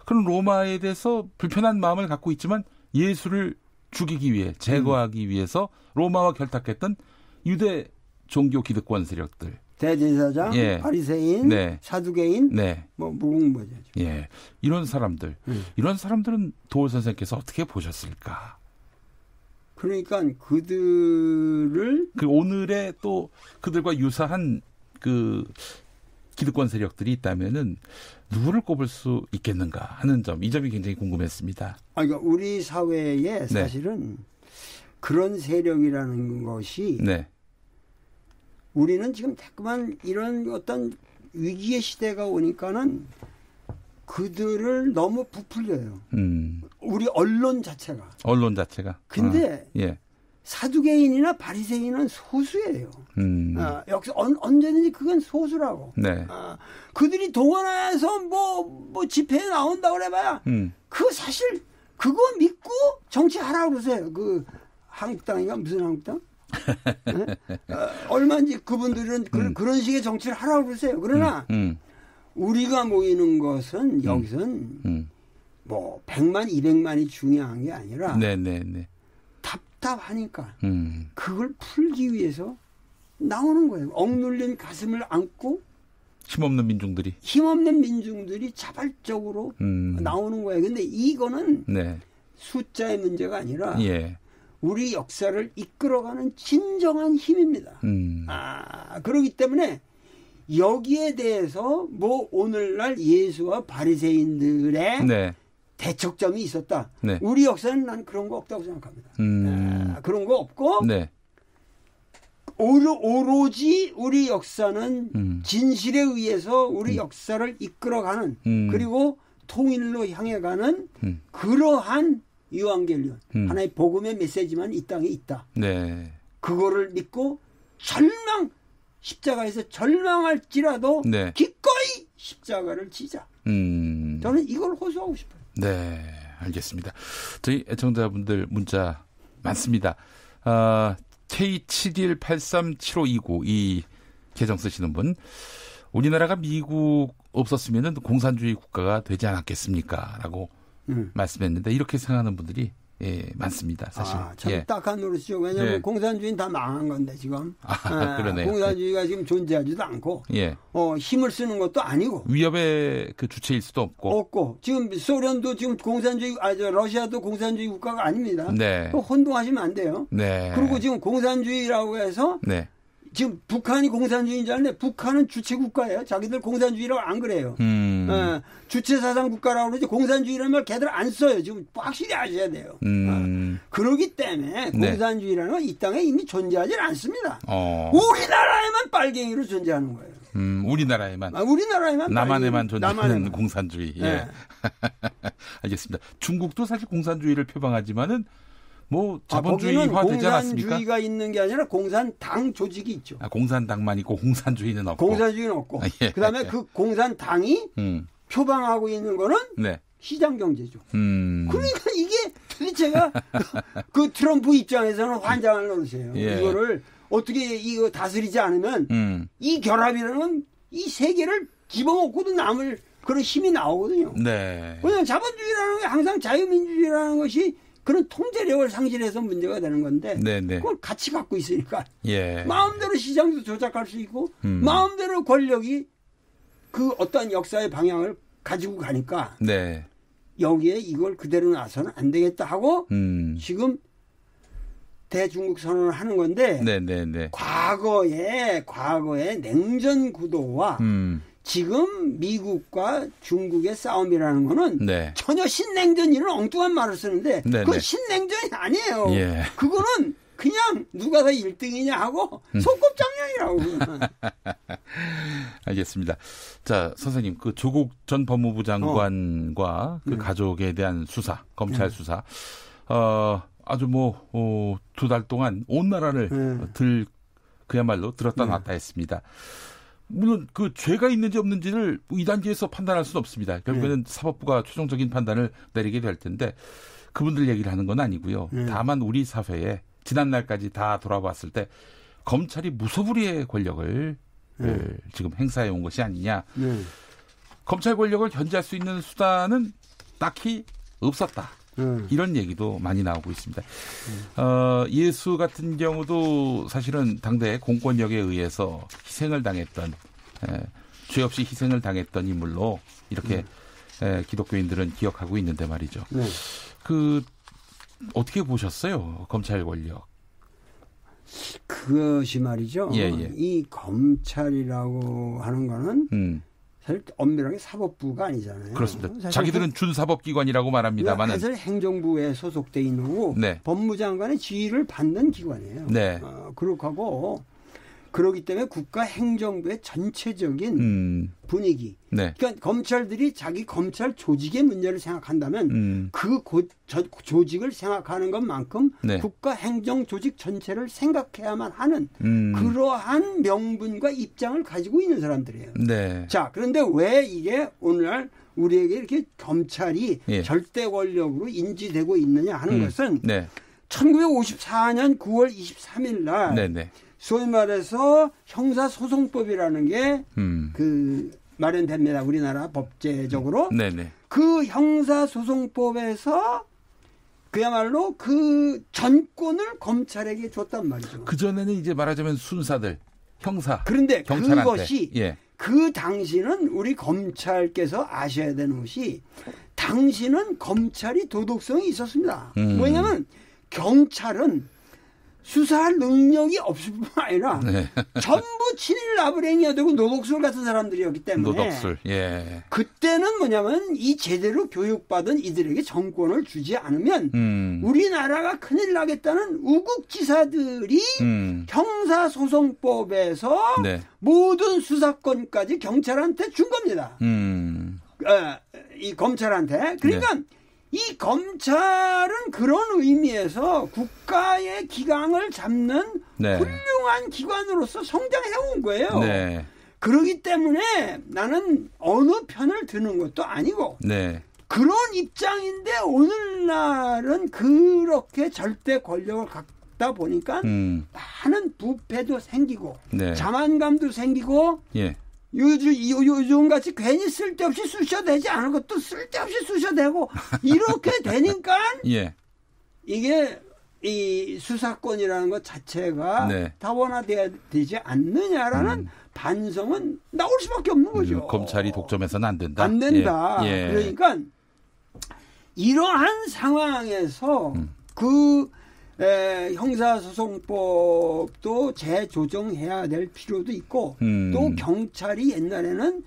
그런 로마에 대해서 불편한 마음을 갖고 있지만 예수를 죽이기 위해 제거하기 위해서 로마와 결탁했던 유대 종교 기득권 세력들. 대제사장, 바리새인, 사두개인, 무궁무진하죠. 이런 사람들은 도올 선생께서 어떻게 보셨을까? 그러니까 그들을 오늘의 또 그들과 유사한 기득권 세력들이 있다면은 누구를 꼽을 수 있겠는가 하는 이 점이 굉장히 궁금했습니다. 그러니까 우리 사회에 사실은 그런 세력이라는 것이 우리는 지금 자꾸만 이런 어떤 위기의 시대가 오니까는 그들을 너무 부풀려요. 우리 언론 자체가. 근데 사두개인이나 바리새인은 소수예요. 여기서 언제든지 그건 소수라고. 그들이 동원해서 뭐 집회에 나온다고 그래봐야 그 사실 그거 믿고 정치하라고 그러세요. 그 한국당인가 무슨 한국당? 얼마인지 그분들은 그런 식의 정치를 하라고 그러세요. 그러나 우리가 모이는 것은 여기서는 뭐 100만 200만이 중요한 게 아니라 답답하니까 그걸 풀기 위해서 나오는 거예요. 억눌린 가슴을 안고 힘없는 민중들이 자발적으로 나오는 거예요. 근데 이거는 네. 숫자의 문제가 아니라 예. 우리 역사를 이끌어가는 진정한 힘입니다. 그렇기 때문에 여기에 대해서 뭐 오늘날 예수와 바리새인들의 네. 대척점이 있었다. 네. 우리 역사는 난 그런 거 없다고 생각합니다. 그런 거 없고 네. 오로지 우리 역사는 진실에 의해서 우리 역사를 이끌어가는 그리고 통일로 향해 가는 그러한 유앙겔리온 하나의 복음의 메시지만 이 땅에 있다. 네. 그거를 믿고 십자가에서 절망할지라도 네. 기꺼이 십자가를 지자. 저는 이걸 호소하고 싶어요. 네, 알겠습니다. 저희 애청자분들 문자 많습니다. K71837529 이 계정 쓰시는 분. 우리나라가 미국 없었으면 공산주의 국가가 되지 않았겠습니까? 라고 말씀했는데 이렇게 생각하는 분들이 예, 많습니다. 사실. 참 예. 딱한 노릇이죠. 왜냐하면 네. 공산주의는 다 망한 건데 지금. 그러네요. 공산주의가 지금 존재하지도 않고 예. 힘을 쓰는 것도 아니고. 위협의 그 주체일 수도 없고. 지금 소련도 지금 러시아도 공산주의 국가가 아닙니다. 네. 혼동하시면 안 돼요. 네. 그리고 지금 공산주의라고 해서 네. 지금 북한이 공산주의인 줄 아는데 북한은 주체 국가예요. 자기들 공산주의라고 안 그래요. 주체 사상 국가라고 그러지 공산주의라는 말 걔들 안 써요. 지금 확실히 아셔야 돼요. 그렇기 때문에 공산주의라는 건 이 땅에 이미 존재하지 않습니다. 우리나라에만 빨갱이로 존재하는 거예요. 우리나라에만. 우리나라에만. 남한에만 존재하는 공산주의. 예. 네. 알겠습니다. 중국도 사실 공산주의를 표방하지만 뭐 자본주의화 되지 않았습니까? 공산주의가 있는 게 아니라 공산당 조직이 있죠. 공산당만 있고 공산주의는 없고. 공산주의는 없고. 예. 그다음에 그 공산당이 표방하고 있는 거는 네. 시장 경제죠. 그러니까 이게 도대체가 그 트럼프 입장에서는 환장할 노릇이에요. 예. 이거를 어떻게 이거 다스리지 않으면 이 결합이라는 이 세계를 집어먹고도 남을 그런 힘이 나오거든요. 네. 왜냐하면 자본주의라는 게 항상 자유민주주의라는 것이 그런 통제력을 상실해서 문제가 되는 건데 네네. 그걸 같이 갖고 있으니까 예. 마음대로 시장도 조작할 수 있고 마음대로 권력이 그 어떤 역사의 방향을 가지고 가니까 네. 여기에 이걸 그대로 놔서는 안 되겠다 하고 지금 대중국 선언을 하는 건데 네네네. 과거의 냉전 구도와 지금 미국과 중국의 싸움이라는 거는 네. 전혀 신냉전이라는 엉뚱한 말을 쓰는데 그건 신냉전이 아니에요. 예. 그거는 그냥 누가 더 1등이냐 하고 소꿉장난이라고. 알겠습니다. 자, 선생님, 그 조국 전 법무부 장관과 그 가족에 대한 수사, 검찰 수사, 아주 뭐, 2달 동안 온 나라를 그야말로 들었다 놨다 했습니다. 물론 그 죄가 있는지 없는지를 이 단계에서 판단할 수는 없습니다. 결국에는 사법부가 최종적인 판단을 내리게 될 텐데 그분들 얘기를 하는 건 아니고요. 다만 우리 사회에 지난날까지 다 돌아봤을 때 검찰이 무소불위의 권력을 지금 행사해 온 것이 아니냐. 검찰 권력을 견제할 수 있는 수단은 딱히 없었다. 이런 얘기도 많이 나오고 있습니다. 예수 같은 경우도 사실은 당대 공권력에 의해서 희생을 당했던, 죄 없이 희생을 당했던 인물로 이렇게 기독교인들은 기억하고 있는데 말이죠. 네. 어떻게 보셨어요? 검찰 권력. 그것이 말이죠. 예. 이 검찰이라고 하는 거는 사실 엄밀하게 사법부가 아니잖아요. 그렇습니다. 자기들은 준사법기관이라고 말합니다만 사실 행정부에 소속돼 있는 거고 네. 법무장관의 지휘를 받는 기관이에요. 네. 그렇고 그렇기 때문에 국가 행정부의 전체적인 분위기. 네. 그러니까 검찰들이 자기 검찰 조직의 문제를 생각한다면 그 조직을 생각하는 것만큼 네. 국가 행정 조직 전체를 생각해야만 하는 그러한 명분과 입장을 가지고 있는 사람들이에요. 네. 자, 그런데 왜 이게 오늘날 우리에게 이렇게 검찰이 예. 절대 권력으로 인지되고 있느냐 하는 것은 네. 1954년 9월 23일 날 네네. 소위 말해서 형사소송법이라는 게 마련됩니다. 우리나라 법제적으로. 네네. 그 형사소송법에서 그야말로 그 전권을 검찰에게 줬단 말이죠. 그전에는 이제 말하자면 순사들, 형사, 그런데 경찰한테. 그것이 그 당시는 우리 검찰께서 아셔야 되는 것이 당시는 검찰이 도덕성이 있었습니다. 뭐냐면 경찰은 수사할 능력이 없을 뿐만 아니라 네. 전부 친일 나부랭이가 되고 노독술 같은 사람들이었기 때문에 노독술. 예. 그때는 뭐냐면 이 제대로 교육받은 이들에게 정권을 주지 않으면 우리나라가 큰일 나겠다는 우국지사들이 형사소송법에서 네. 모든 수사권까지 경찰한테 준 겁니다. 이 검찰한테. 그러니까 네. 이 검찰은 그런 의미에서 국가의 기강을 잡는 네. 훌륭한 기관으로서 성장해온 거예요. 네. 그렇기 때문에 나는 어느 편을 드는 것도 아니고 네. 그런 입장인데 오늘날은 그렇게 절대 권력을 갖다 보니까 많은 부패도 생기고 네. 자만감도 생기고 예. 요즘 같이 괜히 쓸데없이 쑤셔대지 않을 것도 쓸데없이 쑤셔대고 이렇게 되니까 예. 이게 이 수사권이라는 것 자체가 네. 다원화돼야 되지 않느냐라는 반성은 나올 수밖에 없는 거죠. 검찰이 독점해서는 안 된다. 안 된다. 예. 예. 그러니까 이러한 상황에서 형사소송법도 재조정해야 될 필요도 있고 또 경찰이 옛날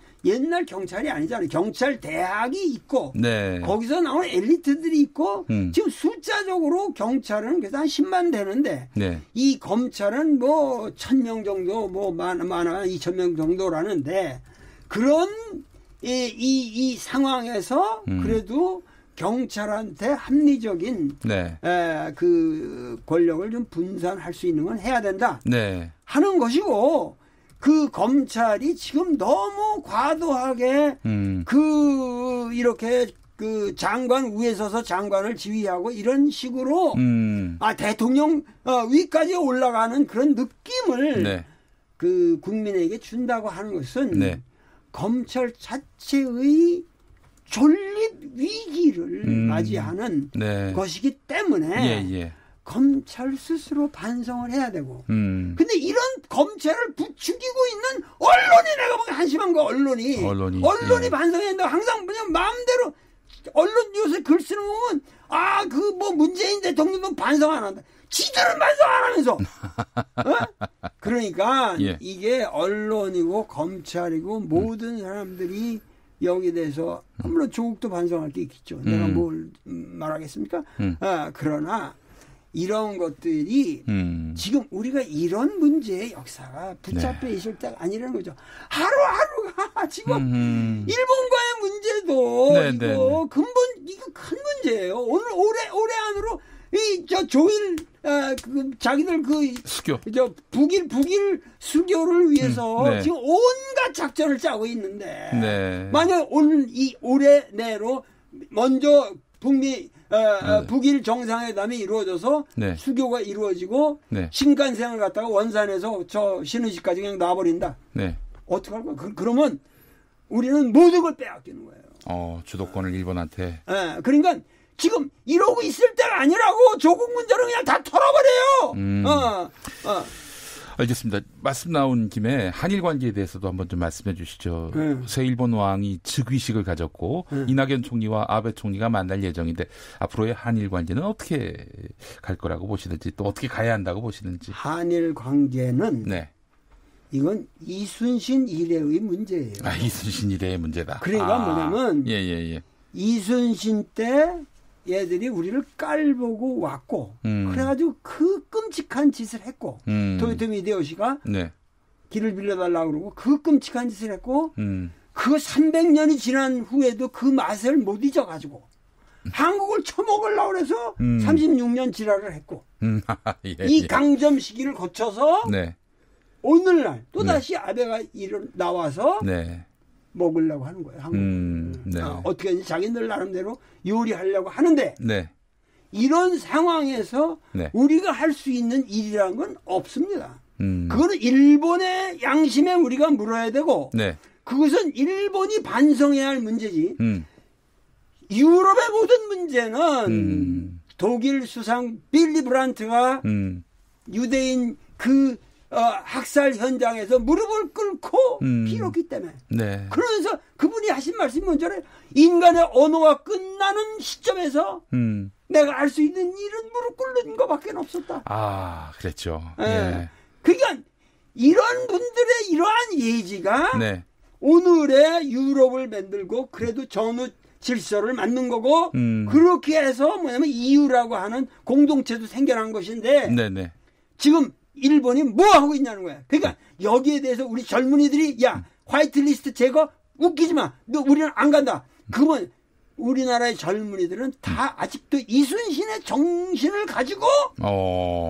경찰이 아니잖아요. 경찰 대학이 있고 네. 거기서 나온 엘리트들이 있고 지금 숫자적으로 경찰은 그래서 한 10만 되는데 네. 이 검찰은 뭐 1,000명 정도 뭐 많아 2,000명 정도라는데 그런 이 상황에서 그래도 경찰한테 합리적인 네. 그 권력을 좀 분산할 수 있는 건 해야 된다 네. 하는 것이고 그 검찰이 지금 너무 과도하게 그 이렇게 그 장관 위에 서서 장관을 지휘하고 이런 식으로 대통령 위까지 올라가는 그런 느낌을 네. 그 국민에게 준다고 하는 것은 네. 검찰 자체의 존립 위기를 맞이하는 네. 것이기 때문에 예. 검찰 스스로 반성을 해야 되고 근데 이런 검찰을 부추기고 있는 언론이 내가 보기엔 한심한 거 언론이 예. 반성해야 된다고 항상 그냥 마음대로 언론 요새 글 쓰는 거 보면 그 뭐 문재인 대통령도 반성 안 한다. 지들은 반성 안 하면서 그러니까 예. 이게 언론이고 검찰이고 모든 사람들이 여기에 대해서 물론 조국도 반성할 게 있겠죠. 내가 뭘 말하겠습니까? 그러나 이런 것들이 지금 우리가 이런 문제의 역사가 붙잡혀 있을 때가 아니라는 거죠. 하루하루가 지금 일본과의 문제도 이거 근본 이거 큰 문제예요. 오늘 올해 안으로 조일 자기들 수교 북일 수교를 위해서 네. 지금 온갖 작전을 짜고 있는데 네. 만약 올해 내로 먼저 북일 정상회담이 이루어져서 네. 수교가 이루어지고 네. 신간생을 갖다가 원산에서 저 신의식까지 그냥 놔버린다. 네. 어떻게 할 거야? 그러면 우리는 모든 걸 빼앗기는 거예요. 주도권을 일본한테. 네. 그러니까 지금 이러고 있을 때가 아니라고 조국 문제는 그냥 다 털어버려요. 알겠습니다. 말씀 나온 김에 한일 관계에 대해서도 한번 좀 말씀해 주시죠. 새 일본 왕이 즉위식을 가졌고 이낙연 총리와 아베 총리가 만날 예정인데 앞으로의 한일 관계는 어떻게 갈 거라고 보시는지 또 어떻게 가야 한다고 보시는지. 한일 관계는 네. 이건 이순신 이래의 문제예요. 이순신 이래의 문제다. 그러니까 뭐냐면 예. 이순신 때 얘들이 우리를 깔보고 왔고 그래가지고 그 끔찍한 짓을 했고 토요토미 히데요시가 네. 길을 빌려달라고 그러고 그 끔찍한 짓을 했고 그 300년이 지난 후에도 그 맛을 못 잊어가지고 한국을 쳐먹으려고 해서 36년 지랄을 했고 이 강점 시기를 거쳐서 네. 오늘날 또다시 네. 아베가 나와서 네. 먹으려고 하는 거예요. 한국을. 네. 어떻게 하지? 자기들 나름대로 요리하려고 하는데 네. 이런 상황에서 네. 우리가 할 수 있는 일이라는 건 없습니다. 그거는 일본의 양심에 우리가 물어야 되고 네. 그것은 일본이 반성해야 할 문제지. 유럽의 모든 문제는 독일 수상 빌리 브란트가 유대인 그 학살 현장에서 무릎을 꿇고 빌었기 때문에. 네. 그러면서 그분이 하신 말씀이 뭔지 알아요? 인간의 언어가 끝나는 시점에서 내가 알 수 있는 일은 무릎 꿇는 것밖에 없었다. 아, 그랬죠. 예. 그러니까 이런 분들의 이러한 예지가 네. 오늘의 유럽을 만들고 그래도 전후 질서를 만든 거고 그렇게 해서 뭐냐면 EU라고 하는 공동체도 생겨난 것인데 네네. 지금 일본이 뭐 하고 있냐는 거야. 그러니까 여기에 대해서 우리 젊은이들이 야 화이트리스트 제거 웃기지 마. 너 우리는 안 간다. 그러면 우리나라의 젊은이들은 다 아직도 이순신의 정신을 가지고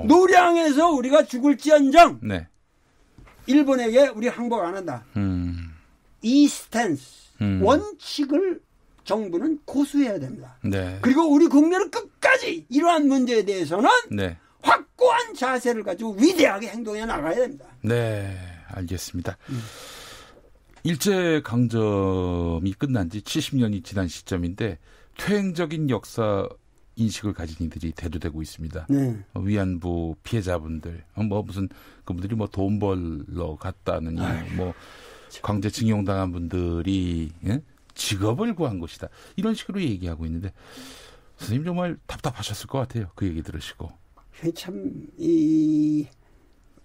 노량에서 우리가 죽을지언정 네. 일본에게 우리 항복 안 한다. 이 스탠스 원칙을 정부는 고수해야 됩니다. 네. 그리고 우리 국민은 끝까지 이러한 문제에 대해서는 네. 확고한 자세를 가지고 위대하게 행동해 나가야 됩니다. 네, 알겠습니다. 일제강점이 끝난 지 70년이 지난 시점인데 퇴행적인 역사 인식을 가진 이들이 대두되고 있습니다. 네. 위안부 피해자분들, 무슨 그분들이 돈 벌러 갔다느니, 강제징용당한 분들이 직업을 구한 것이다. 이런 식으로 얘기하고 있는데 선생님 정말 답답하셨을 것 같아요. 그 얘기 들으시고. 참 이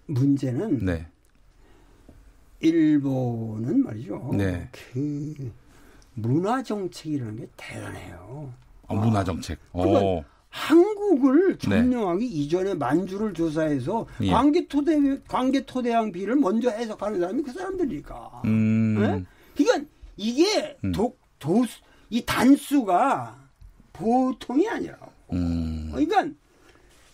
문제는 네. 일본은 말이죠. 네. 그 문화 정책이라는 게 대단해요. 문화 정책. 그러니까 한국을 점령하기 이전에 만주를 조사해서 광개토대왕비를 먼저 해석하는 사람이 그 사람들이니까. 네? 그러니까 이게 이 단수가 보통이 아니라고. 그러니까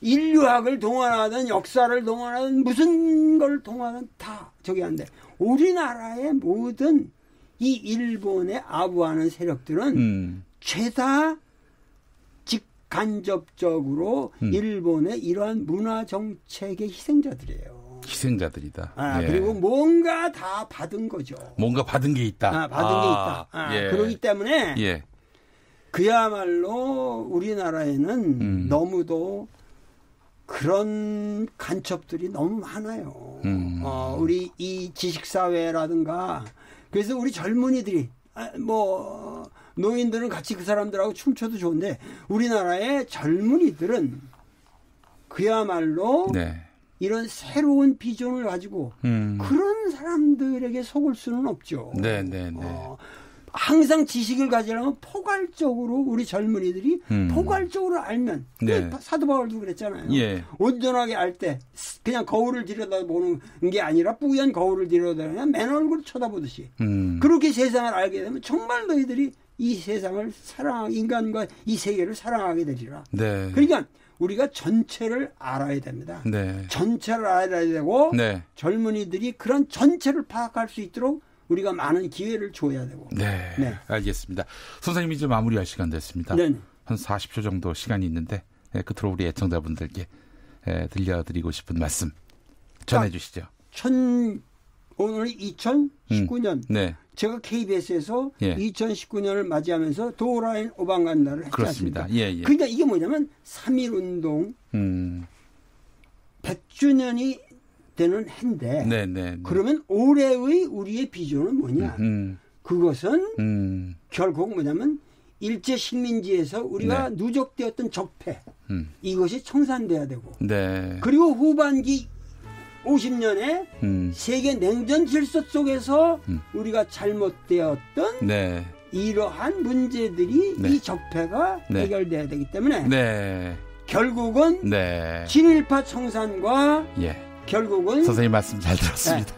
인류학을 동원하든 역사를 동원하든 무슨 걸 동원하든 다 저기 한데 우리나라의 모든 이 일본에 아부하는 세력들은 죄다 직간접적으로 일본의 이러한 문화 정책의 희생자들이에요. 희생자들이다. 그리고 뭔가 다 받은 거죠. 뭔가 받은 게 있다. 받은 게 있다. 예. 그렇기 때문에 예. 그야말로 우리나라에는 너무도 그런 간첩들이 너무 많아요. 우리 이 지식사회라든가 그래서 우리 젊은이들이 노인들은 같이 그 사람들하고 춤춰도 좋은데 우리나라의 젊은이들은 그야말로 이런 새로운 비전을 가지고 그런 사람들에게 속을 수는 없죠. 항상 지식을 가지려면 포괄적으로 우리 젊은이들이 포괄적으로 알면 사도 바울도 그랬잖아요. 온전하게 알 때 그냥 거울을 들여다보는 게 아니라 뿌연 거울을 들여다보면 맨 얼굴 쳐다보듯이 그렇게 세상을 알게 되면 정말 너희들이 이 세상을 인간과 이 세계를 사랑하게 되리라. 그러니까 우리가 전체를 알아야 됩니다. 전체를 알아야 되고 젊은이들이 그런 전체를 파악할 수 있도록 우리가 많은 기회를 줘야 되고. 알겠습니다. 선생님이 이제 마무리할 시간 됐습니다. 한 40초 정도 시간이 있는데 끝으로 우리 애청자분들께 들려드리고 싶은 말씀 전해주시죠. 오늘 2019년 제가 KBS에서 2019년을 맞이하면서 도라인 오방간다를 했지 그렇습니다. 않습니까? 그러니까 이게 뭐냐면 3.1운동 100주년이 되는 해인데 그러면 올해의 우리의 비전은 뭐냐? 그것은 결국 뭐냐면 일제 식민지에서 우리가 누적되었던 적폐 이것이 청산돼야 되고 그리고 후반기 50년에 세계 냉전 질서 속에서 우리가 잘못되었던 이러한 문제들이 이 적폐가 해결돼야 되기 때문에 결국은 친일파 청산과 결국은 선생님 말씀 잘 들었습니다.